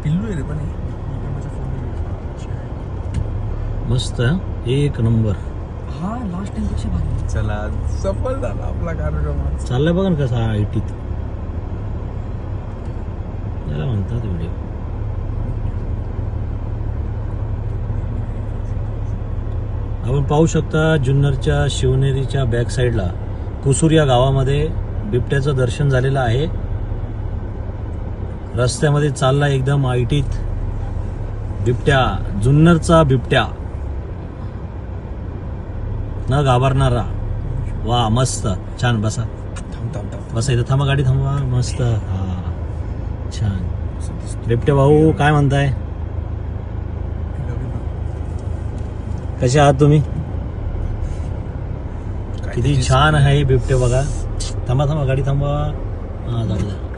पिल्लू आहे रे पण मस्त एक नंबर. हा लास्ट टाइम पेक्षा भारी. चला सफल झाला आपला कार्यक्रम. चाललंय बघा ना कसा आयटीत त्याला म्हणतात व्हिडिओ. आपण पाहू शकता जुन्नरच्या शिवनेरीच्या बॅक साईडला कुसूर या गावामध्ये बिबट्याचं दर्शन झालेलं आहे. रस्त्यामध्ये चालला एकदम आयटीत बिबट्या, जुन्नरचा बिबट्या, न घाबरणारा. वा मस्त छान. बसा बसा इथं, थांबा गाडी थांबवा. मस्त. हा छान. बिबट्या भाऊ काय म्हणताय, कसे आहात तुम्ही? किती छान आहे बिबट्या बघा. थांबा गाडी थांबवा. हा झालं.